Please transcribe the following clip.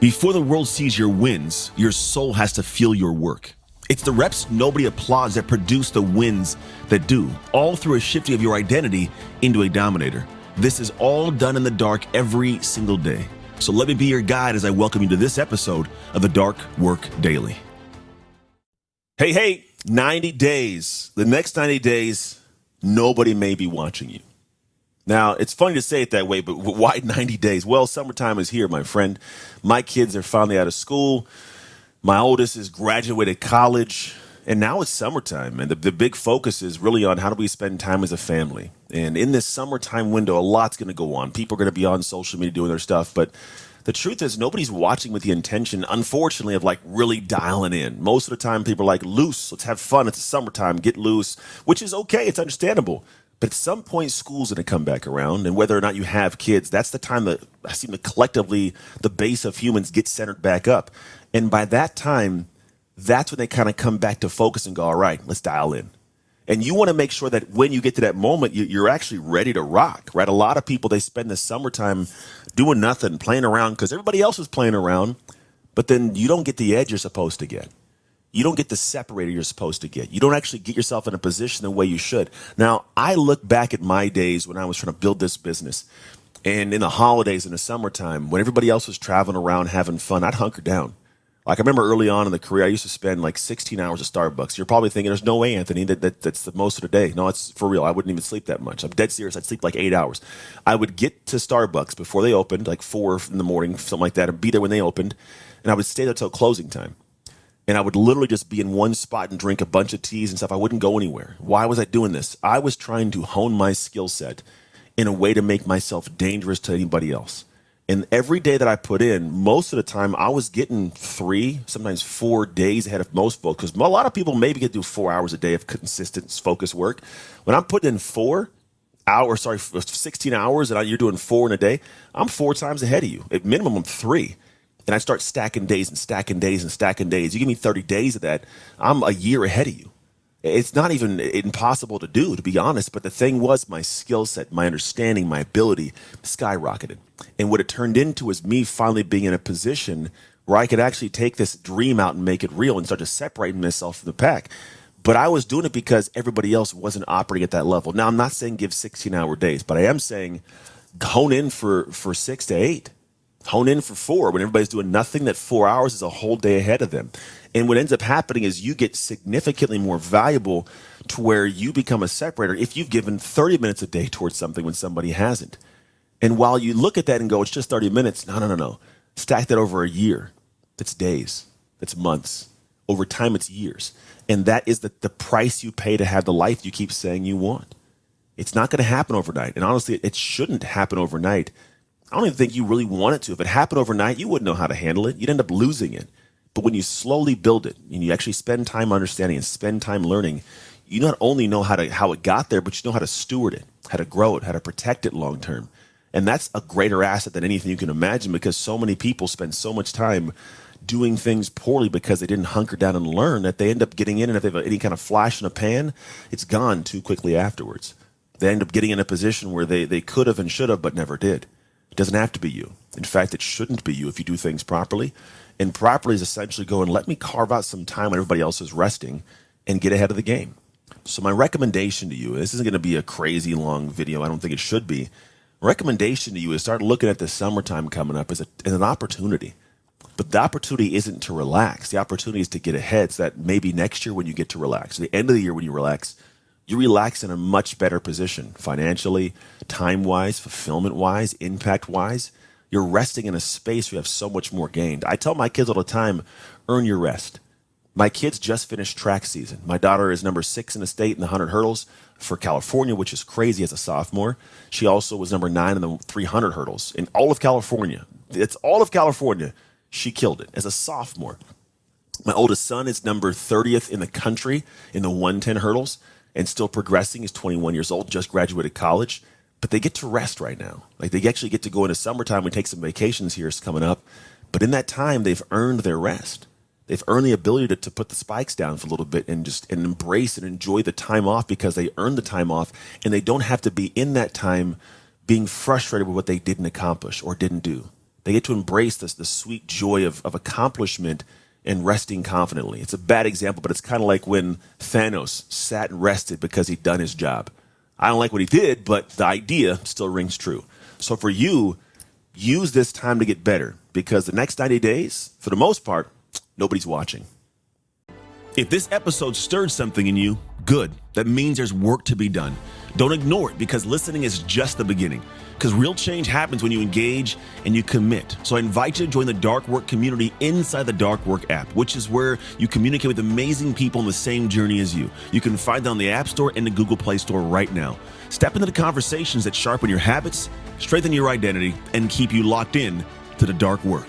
Before the world sees your wins, your soul has to feel your work. It's the reps nobody applauds that produce the wins that do, all through a shifting of your identity into a dominator. This is all done in the dark every single day. So let me be your guide as I welcome you to this episode of the Dark Work Daily. Hey, 90 days. The next 90 days, nobody may be watching you. Now, it's funny to say it that way, but why 90 days? Well, summertime is here, my friend. My kids are finally out of school. My oldest has graduated college, and now it's summertime. And the big focus is really on how do we spend time as a family. And in this summertime window, a lot's going to go on. People are going to be on social media doing their stuff, but the truth is nobody's watching with the intention, unfortunately, of like really dialing in. Most of the time, people are like, loose, let's have fun. It's the summertime, get loose, which is okay. It's understandable. But at some point, school's going to come back around, and whether or not you have kids, that's the time that I seem to collectively, the base of humans get centered back up. And by that time, that's when they kind of come back to focus and go, all right, let's dial in. And you want to make sure that when you get to that moment, you're actually ready to rock, right? A lot of people, they spend the summertime doing nothing, playing around because everybody else is playing around, but then you don't get the edge you're supposed to get. You don't get the separator you're supposed to get. You don't actually get yourself in a position the way you should. Now, I look back at my days when I was trying to build this business, and in the holidays, in the summertime, when everybody else was traveling around having fun, I'd hunker down. Like I remember early on in the career, I used to spend like 16 hours at Starbucks. You're probably thinking, there's no way, Anthony, that's the most of the day. No, it's for real. I wouldn't even sleep that much. I'm dead serious. I'd sleep like 8 hours. I would get to Starbucks before they opened, like 4 in the morning, something like that, and be there when they opened, and I would stay there till closing time. And I would literally just be in one spot and drink a bunch of teas and stuff. I wouldn't go anywhere. Why was I doing this? I was trying to hone my skill set in a way to make myself dangerous to anybody else. And every day that I put in, most of the time, I was getting 3, sometimes 4 days ahead of most folks. Because a lot of people maybe get to do 4 hours a day of consistent focus work. When I'm putting in 16 hours, and you're doing 4 in a day, I'm 4 times ahead of you. At minimum, I'm 3. And I start stacking days and stacking days and stacking days. You give me 30 days of that, I'm a year ahead of you. It's not even impossible to do, to be honest. But the thing was, my skill set, my understanding, my ability skyrocketed. And what it turned into is me finally being in a position where I could actually take this dream out and make it real and start to separate myself from the pack. But I was doing it because everybody else wasn't operating at that level. Now, I'm not saying give 16-hour days, but I am saying hone in for 6 to 8. Hone in for 4 when everybody's doing nothing. That 4 hours is a whole day ahead of them. And what ends up happening is you get significantly more valuable to where you become a separator if you've given 30 minutes a day towards something when somebody hasn't. And while you look at that and go, it's just 30 minutes. No. Stack that over a year. That's days. That's months. Over time, it's years. And that is the price you pay to have the life you keep saying you want. It's not going to happen overnight. And honestly, it shouldn't happen overnight. I don't even think you really want it to. If it happened overnight, you wouldn't know how to handle it. You'd end up losing it. But when you slowly build it and you actually spend time understanding and spend time learning, you not only know how it got there, but you know how to steward it, how to grow it, how to protect it long term. And that's a greater asset than anything you can imagine, because so many people spend so much time doing things poorly because they didn't hunker down and learn that they end up getting in. And if they have any kind of flash in a pan, it's gone too quickly afterwards. They end up getting in a position where they could have and should have, but never did. It doesn't have to be you. In fact, it shouldn't be you if you do things properly. And properly is essentially going, let me carve out some time when everybody else is resting and get ahead of the game. So my recommendation to you, this isn't going to be a crazy long video. I don't think it should be. Recommendation to you is start looking at the summertime coming up as an opportunity. But the opportunity isn't to relax. The opportunity is to get ahead so that maybe next year when you get to relax, at the end of the year when you relax in a much better position financially, time-wise, fulfillment-wise, impact-wise. You're resting in a space where you have so much more gained. I tell my kids all the time, earn your rest. My kids just finished track season. My daughter is number 6 in the state in the 100 hurdles for California, which is crazy as a sophomore. She also was number 9 in the 300 hurdles in all of California. It's all of California. She killed it as a sophomore. My oldest son is number 30th in the country in the 110 hurdles and still progressing. He's 21 years old, just graduated college. But they get to rest right now. Like they actually get to go into summertime and take some vacations here coming up. But in that time, they've earned their rest. They've earned the ability to put the spikes down for a little bit and embrace and enjoy the time off because they earned the time off, and they don't have to be in that time being frustrated with what they didn't accomplish or didn't do. They get to embrace the sweet joy of accomplishment and resting confidently. It's a bad example, but it's kind of like when Thanos sat and rested because he'd done his job. I don't like what he did, but the idea still rings true. So for you, use this time to get better, because the next 90 days, for the most part, nobody's watching. If this episode stirred something in you, good. That means there's work to be done. Don't ignore it, because listening is just the beginning. Because real change happens when you engage and you commit. So I invite you to join the Dark Work community inside the Dark Work app, which is where you communicate with amazing people on the same journey as you. You can find it on the App Store and the Google Play Store right now. Step into the conversations that sharpen your habits, strengthen your identity, and keep you locked in to the Dark Work.